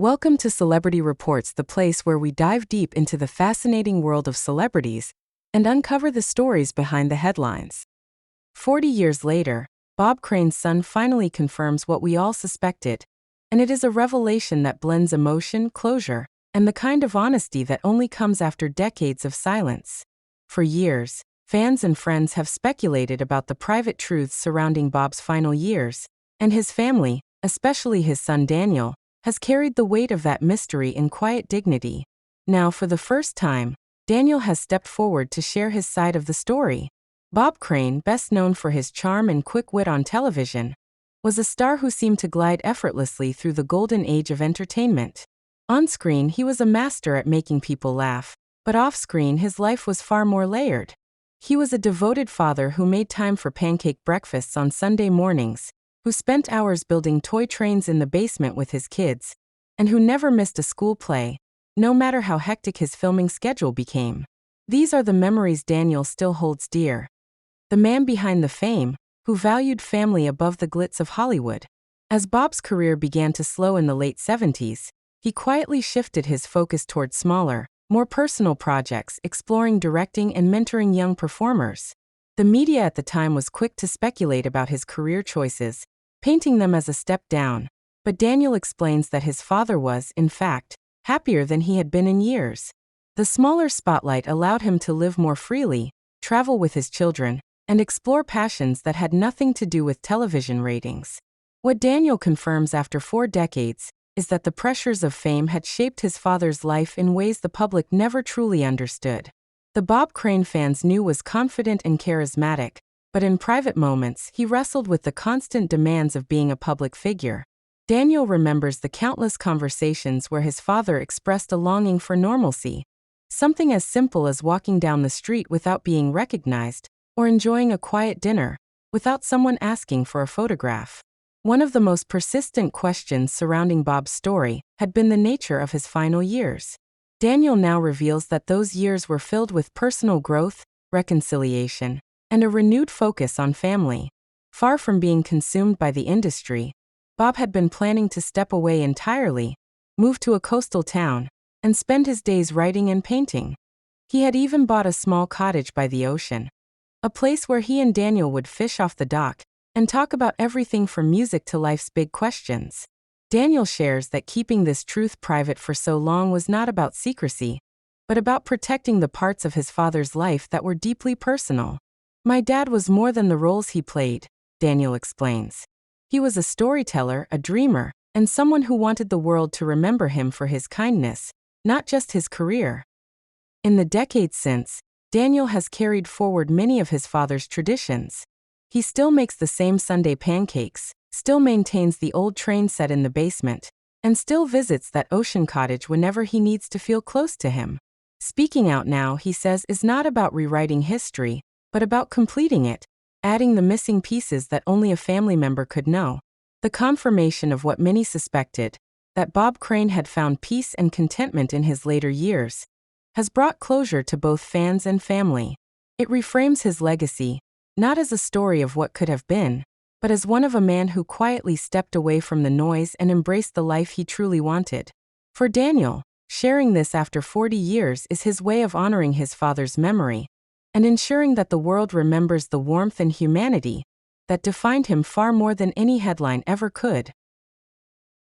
Welcome to Celebrity Reports, the place where we dive deep into the fascinating world of celebrities and uncover the stories behind the headlines. 40 years later, Bob Crane's son finally confirms what we all suspected, and it is a revelation that blends emotion, closure, and the kind of honesty that only comes after decades of silence. For years, fans and friends have speculated about the private truths surrounding Bob's final years, and his family, especially his son Daniel, has carried the weight of that mystery in quiet dignity. Now, for the first time, Daniel has stepped forward to share his side of the story. Bob Crane, best known for his charm and quick wit on television, was a star who seemed to glide effortlessly through the golden age of entertainment. On screen, he was a master at making people laugh, but off-screen his life was far more layered. He was a devoted father who made time for pancake breakfasts on Sunday mornings, who spent hours building toy trains in the basement with his kids, and who never missed a school play, no matter how hectic his filming schedule became. These are the memories Daniel still holds dear. The man behind the fame, who valued family above the glitz of Hollywood. As Bob's career began to slow in the late 70s, he quietly shifted his focus toward smaller, more personal projects, exploring directing and mentoring young performers. The media at the time was quick to speculate about his career choices, painting them as a step down, but Daniel explains that his father was, in fact, happier than he had been in years. The smaller spotlight allowed him to live more freely, travel with his children, and explore passions that had nothing to do with television ratings. What Daniel confirms after 4 decades is that the pressures of fame had shaped his father's life in ways the public never truly understood. The Bob Crane fans knew was confident and charismatic, but in private moments he wrestled with the constant demands of being a public figure. Daniel remembers the countless conversations where his father expressed a longing for normalcy, something as simple as walking down the street without being recognized, or enjoying a quiet dinner, without someone asking for a photograph. One of the most persistent questions surrounding Bob's story had been the nature of his final years. Daniel now reveals that those years were filled with personal growth, reconciliation, and a renewed focus on family. Far from being consumed by the industry, Bob had been planning to step away entirely, move to a coastal town, and spend his days writing and painting. He had even bought a small cottage by the ocean, a place where he and Daniel would fish off the dock and talk about everything from music to life's big questions. Daniel shares that keeping this truth private for so long was not about secrecy, but about protecting the parts of his father's life that were deeply personal. "My dad was more than the roles he played," Daniel explains. "He was a storyteller, a dreamer, and someone who wanted the world to remember him for his kindness, not just his career." In the decades since, Daniel has carried forward many of his father's traditions. He still makes the same Sunday pancakes, still maintains the old train set in the basement, and still visits that ocean cottage whenever he needs to feel close to him. Speaking out now, he says, is not about rewriting history, but about completing it, adding the missing pieces that only a family member could know. The confirmation of what many suspected, that Bob Crane had found peace and contentment in his later years, has brought closure to both fans and family. It reframes his legacy, not as a story of what could have been, but as one of a man who quietly stepped away from the noise and embraced the life he truly wanted. For Daniel, sharing this after 40 years is his way of honoring his father's memory and ensuring that the world remembers the warmth and humanity that defined him far more than any headline ever could.